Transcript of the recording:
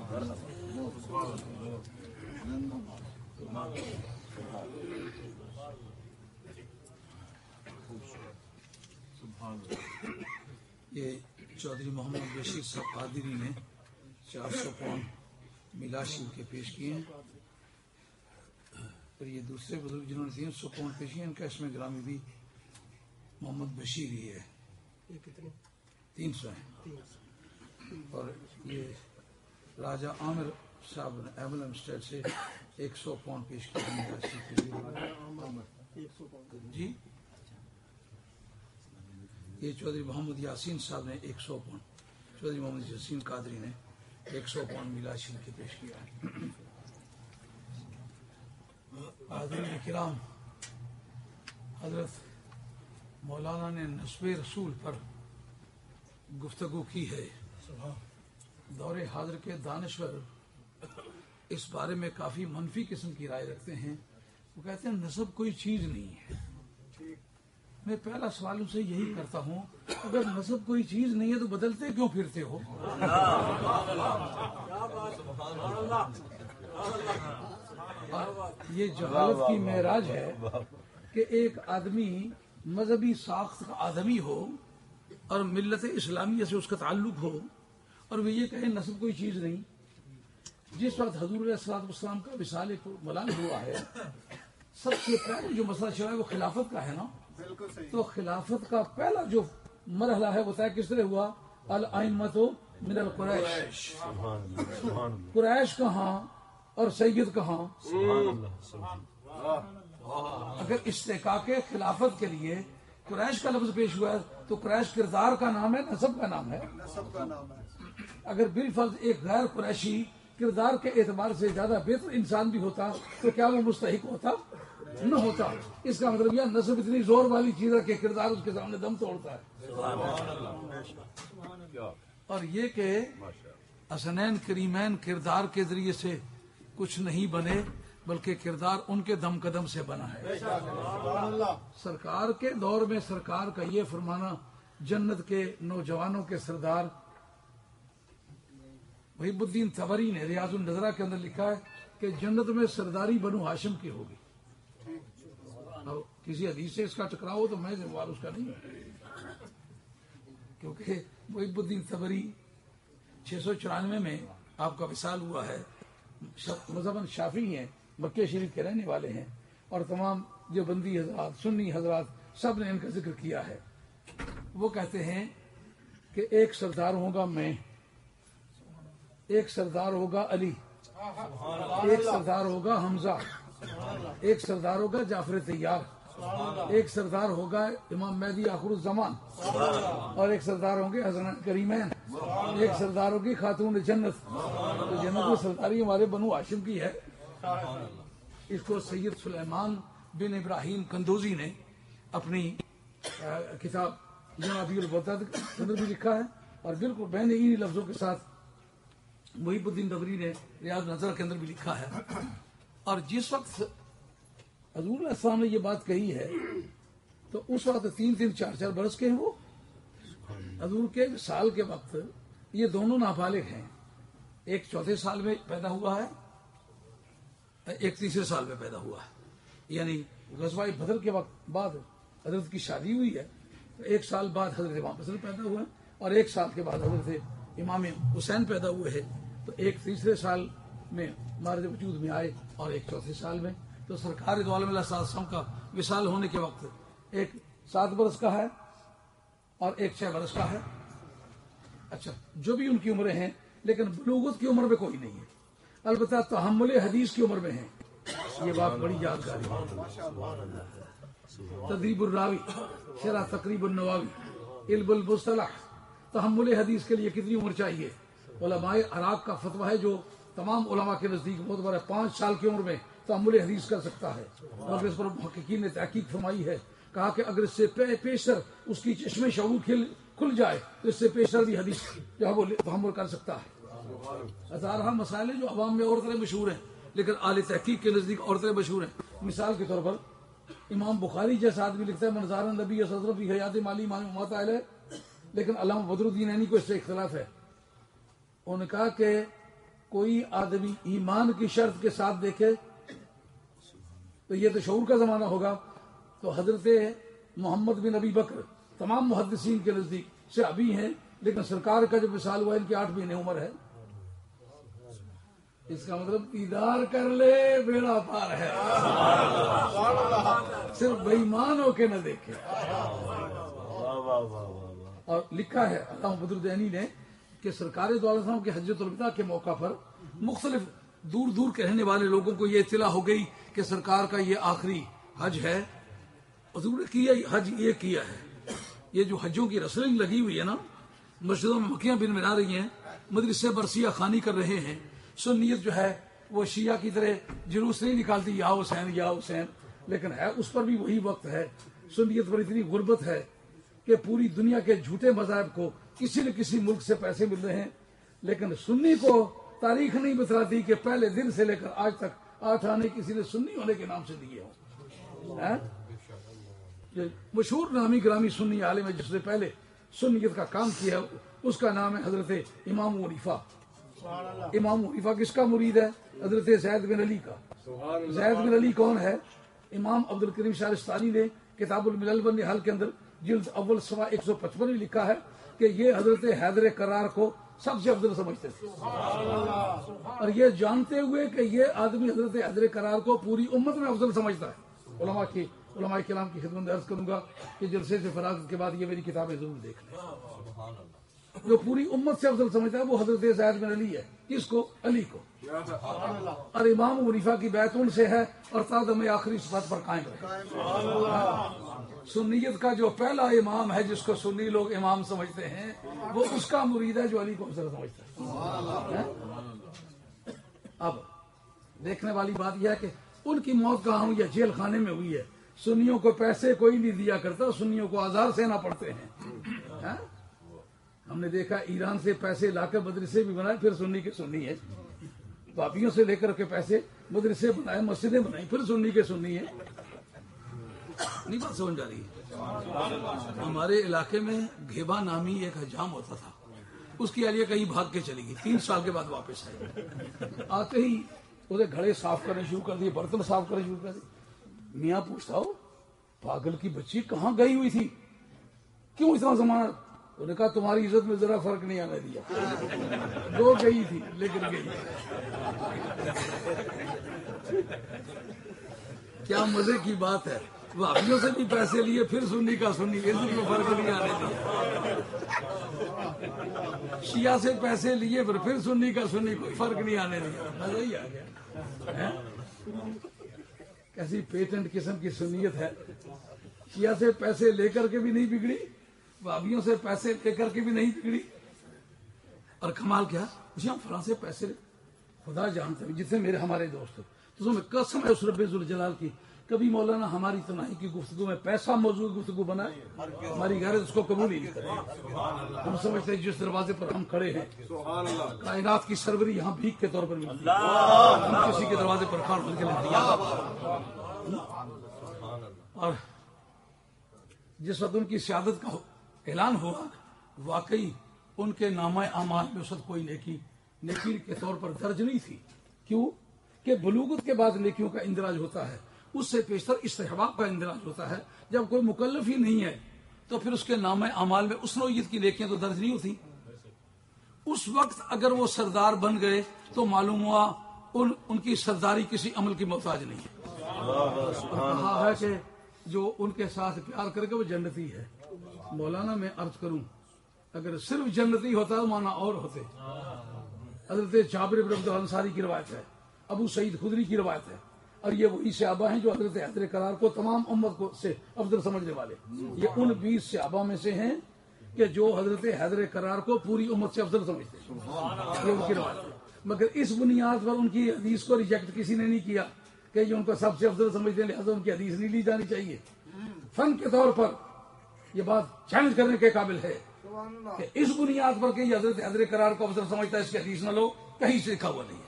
یہ چودھری محمد بشیر صاحب قادری نے 400 پاؤنڈ میلاشی کے پیش کیے ہیں، اور یہ دوسرے بزرگ جنہوں نے 300 پاؤنڈ پیش کیے، ان کا اس میں گرامی بھی محمد بشیر ہی ہے، یہ کتنے 300 ہیں۔ اور یہ راجہ عامر صاحب نے ایمبلم اسٹیٹ سے 100 پاؤنڈ پیش کیا میلاشی کے لیے۔ 100 پاؤنڈ جی، یہ چودھری محمد یاسین صاحب نے 100 پاؤنڈ، چودھری محمد یاسین قادری نے 100 پاؤنڈ میلاشی کے پیش کیا ہے۔ حاضرین کرام، حضرت مولانا نے نسب رسول پر گفتگو کی ہے۔ دور حاضر کے دانشور اس بارے میں کافی منفی قسم کی رائے رکھتے ہیں۔ وہ کہتے ہیں نسب کوئی چیز نہیں ہے۔ میں پہلا سوال ان سے یہی کرتا ہوں، اگر نسب کوئی چیز نہیں ہے تو بدلتے کیوں پھرتے ہو؟ یہ جہالت کی معراج ہے کہ ایک آدمی مذہبی ساخت کا آدمی ہو اور ملت اسلامیہ سے اس کا تعلق ہو، اور وہ یہ کہے نسب کوئی چیز نہیں۔ جس وقت حضور علیہ الصلوۃ والسلام کا وصال ملان ہوا ہے، سب سے پہلے جو مسئلہ چلا ہے وہ خلافت کا ہے نا، تو خلافت کا پہلا جو مرحلہ ہے وہ طے کس طرح ہوا؟ الائمۃ من القریش، قریش کہاں اور سید کہاں؟ اگر استحقاق خلافت کے لیے قریش کا لفظ پیش ہوا ہے تو قریش کردار کا نام ہے، نسب کا نام ہے؟ اگر بالفرض ایک غیر قریشی کردار کے اعتبار سے زیادہ بہتر انسان بھی ہوتا تو کیا وہ مستحق ہوتا؟ نہ ہوتا۔ اس کا مطلب یہ نسب اتنی زور والی چیز ہے کہ کردار اس کے سامنے دم توڑتا ہے۔ اور یہ کہ حسنین کریمین کردار کے ذریعے سے کچھ نہیں بنے، بلکہ کردار ان کے دم قدم سے بنا ہے۔ سرکار کے دور میں سرکار کا یہ فرمانا، جنت کے نوجوانوں کے سردار محب الدین طبری نے ریاض النظرہ کے اندر لکھا ہے کہ جنت میں سرداری بنو ہاشم کی ہوگی۔ کسی حدیث سے اس کا ٹکراؤ تو میں ذمہ اس کا نہیں ہوں، کیونکہ محب الدین طبری 694 میں آپ کا وصال ہوا ہے، مذہباً شافعی ہیں، مکہ شریف کے رہنے والے ہیں، اور تمام جو بندی حضرات سنی حضرات سب نے ان کا ذکر کیا ہے۔ وہ کہتے ہیں کہ ایک سردار ہوگا میں، ایک سردار ہوگا علی، ایک سردار ہوگا حمزہ، ایک سردار ہوگا جعفر طیار، ایک سردار ہوگا امام مہدی آخر الزمان، اور ایک سردار ہوں گے حسنین کریمین، ایک سردار ہوگی خاتون جنت۔ تو جنت میں سرداری ہمارے بنو ہاشم کی ہے۔ اس کو سید سلیمان بن ابراہیم کندوزی نے اپنی کتاب جنابی البدت کے اندر بھی لکھا ہے، اور بالکل بین انہی لفظوں کے ساتھ محب الدین طبری نے ریاض نظر کے اندر بھی لکھا ہے۔ اور جس وقت حضور علیہ السلام نے یہ بات کہی ہے تو اس وقت 3 4 برس کے ہیں وہ۔ حضور کے سال کے وقت یہ دونوں نابالغ ہیں، ایک 4 سال میں پیدا ہوا ہے، ایک 3 سال میں پیدا ہوا ہے، یعنی غزوہ بدر کے وقت بعد حضرت کی شادی ہوئی ہے، تو 1 سال بعد حضرت امام حسن پیدا ہوئے ہیں، اور 1 سال کے بعد حضرت امام حسین پیدا ہوئے ہیں، تو ایک 3 سال میں مارد وجود میں آئے اور ایک 4 سال میں۔ تو سرکار دو عالم علیہ السلام کا وصال ہونے کے وقت ایک 7 برس کا ہے اور ایک 6 برس کا ہے۔ اچھا، جو بھی ان کی عمریں ہیں، لیکن بلوغت کی عمر میں کوئی نہیں ہے، البتہ تحمل حدیث کی عمر میں ہیں۔ یہ بات بڑی یادگار ہے۔ تدریب الراوی، شرح تقریب النواوی، علم المصطلح، تحمل حدیث کے لیے کتنی عمر چاہیے؟ علماء عراق کا فتویٰ ہے جو تمام علماء کے نزدیک بہت بڑا 5 سال کی عمر میں تحمل حدیث کر سکتا ہے، اور اس پر محققین نے تحقیق فرمائی ہے، کہا کہ اگر اس سے پیشتر اس کی چشمے شعور کھل جائے تو اس سے پیشتر بھی حدیث جو ہے وہ تحمل کر سکتا ہے۔ ہزارہ مسائل جو عوام میں اور طرح مشہور ہیں لیکن اہل تحقیق کے نزدیک اور طرح مشہور ہیں۔ مثال کے طور پر امام بخاری جیسا آدمی لکھتا ہے منظار نبی صدر فی حیات مالی مان مطالع ہے، لیکن علامہ بدر الدین عینی کو اس سے اختلاف ہے۔ انہوں نے کہا کہ کوئی آدمی ایمان کی شرط کے ساتھ دیکھے تو یہ تو شعور کا زمانہ ہوگا. تو حضرت محمد بن ابی بکر تمام محدثین کے نزدیک سے ابھی ہیں، لیکن سرکار کا جو وصال ہوا ان کی 8 مہینے عمر ہے. اس کا مطلب دیدار کر لے بیڑا پار ہے، صرف بے ایمان ہو کے نہ دیکھے. اور لکھا ہے علامہ بدردینی نے کہ سرکار دو عالم صاحب کے حجۃ الوداع کے موقع پر مختلف دور دور کے رہنے والے لوگوں کو یہ اطلاع ہو گئی کہ سرکار کا یہ آخری حج ہے. حضور نے کیا حج یہ کیا ہے. یہ جو حجوں کی رسلنگ لگی ہوئی ہے نا، مسجدوں میں مکیاں بن بنا رہی ہیں، مدرسے برسیہ خوانی کر رہے ہیں. سنیت جو ہے وہ شیعہ کی طرح جلوس نہیں نکالتی یا حسین یا حسین، لیکن ہے اس پر بھی وہی وقت ہے. سنیت پر اتنی غربت ہے کہ پوری دنیا کے جھوٹے مذاہب کو کسی نہ کسی ملک سے پیسے مل رہے ہیں، لیکن سنی کو تاریخ نہیں بتلاتی کہ پہلے دن سے لے کر آج تک 8 آنے کسی نے سنی ہونے کے نام سے دیے ہوں. مشہور نامی گرامی سنی عالم ہے جس نے پہلے سنیت کا کام کیا، اس کا نام ہے حضرت امام حنیفہ. امام حنیفہ کس کا مرید ہے؟ حضرت زید بن علی کا. زید بن علی کون ہے؟ امام عبد الکریم شارستانی نے کتاب الملل والنحال کے اندر جلد اول صفحہ 155 میں لکھا ہے کہ یہ حضرت حیدر کرار کو سب سے افضل سمجھتے تھے، اور یہ جانتے ہوئے کہ یہ آدمی حضرت حیدر کرار کو پوری امت میں افضل سمجھتا ہے. علماء کرام کی خدمت میں عرض کروں گا کہ جلسے سے فراغت کے بعد یہ میری کتابیں ضرور دیکھ لیں. جو پوری امت سے افضل سمجھتا ہے وہ حضرت زید بن علی ہے. کس کو؟ علی کو. اور امام حنیفہ کی بیعت ان سے ہے اور تا دم آخری صفات پر قائم رہے. سنیت کا جو پہلا امام ہے جس کو سنی لوگ امام سمجھتے ہیں وہ اس کا مرید ہے جو علی کو افضل سمجھتا ہے. اب دیکھنے والی بات یہ ہے کہ ان کی موت کہاں ہوئی ہے؟ جیل خانے میں ہوئی ہے. سنیوں کو پیسے کوئی نہیں دیا کرتا، سنیوں کو آزار سہنا پڑتے ہیں. ہم نے دیکھا ایران سے پیسے لا کر مدرسے بھی بنائے، پھر سنی کے سنی ہے. بابیوں سے لے کر کے پیسے مدرسے بنائے، مسجدیں بنائی، پھر سنی کے سنی ہے. نہیں بات سمجھ آ رہی ہے. ہمارے علاقے میں گھیبا نامی ایک حجام ہوتا تھا، اس کی اہلیہ کہیں بھاگ کے چلی گئی، 3 سال کے بعد واپس آئی. آتے ہی اسے گھڑے صاف کرنے شروع کر دیے، برتن صاف کرنے شروع کر دیے. میاں پوچھتا ہو پاگل کی بچی کہاں گئی ہوئی تھی، کیوں اتنا زمانہ؟ انہوں نے کہا تمہاری عزت میں ذرا فرق نہیں آنے دیا. 2 گئی تھی لیکن گئی. کیا مزے کی بات ہے. وہابیوں سے بھی پیسے لیے، پھر سنی کا سنی، عزت میں فرق نہیں آنے دیا. شیعہ سے پیسے لیے پھر سنی کا سنی، کوئی فرق نہیں آنے دیا. مزہ ہی آ گیا. کیسی پیٹنٹ قسم کی سنیت ہے. شیعہ سے پیسے لے کر کے بھی نہیں بگڑی، وہابیوں سے پیسے لے کر کے بھی نہیں بگڑی. اور کمال کیا، جی ہم فلاں سے پیسے خدا جانتے ہیں جتنے میرے ہمارے دوست تو میں قسم ہے اس رب ذوالجلال کی، کبھی مولانا ہماری تنہائی کی گفتگو میں پیسہ موضوع گفتگو بنائے ہماری غیرت اس کو قبول ہی نہیں کرے. ہم سمجھتے ہیں جس دروازے پر ہم کھڑے ہیں کائنات کی سربری یہاں بھیک کے طور پر ملتی ہے، ہم کسی کے دروازے پر کھڑ کے لیتے ہیں. اور جس وقت ان کی سیادت کا اعلان ہوا، واقعی ان کے نامہ اعمال میں اس وقت کوئی نیکی کے طور پر درج نہیں تھی. کیوں کہ بلوغت کے بعد نیکیوں کا اندراج ہوتا ہے، اس سے پیشتر استحباب کا اندراج ہوتا ہے. جب کوئی مکلف ہی نہیں ہے تو پھر اس کے نامہ اعمال میں اس نوعیت کی نیکیاں تو درج نہیں ہوتی. اس وقت اگر وہ سردار بن گئے تو معلوم ہوا ان کی سرداری کسی عمل کی محتاج نہیں ہے. کہا ہے کہ جو ان کے ساتھ پیار کر کے وہ جنتی ہے. مولانا میں عرض کروں اگر صرف جنتی ہوتا تو مانا اور ہوتے. حضرت جابر بن عبد الانصاری کی روایت ہے، ابو سعید خدری کی روایت ہے، اور یہ وہی صحابہ ہیں جو حضرت حیدر کرار کو تمام امت کو سے افضل سمجھنے والے. یہ ان 20 صحابہ میں سے ہیں کہ جو حضرت حیدر کرار کو پوری امت سے افضل سمجھتے ہیں. یہ ان کی روایت ہے. مگر اس بنیاد پر ان کی حدیث کو ریجیکٹ کسی نے نہیں کیا کہ یہ ان کو سب سے افضل سمجھتے ہیں لہذا ان کی حدیث نہیں لی جانی چاہیے. فن کے طور پر یہ بات چیلنج کرنے کے قابل ہے کہ اس بنیاد پر کہ یہ حضرت حیدر کرار کو افضل سمجھتا ہے اس کی حدیث نہ لو، کہیں سے لکھا ہوا نہیں ہے.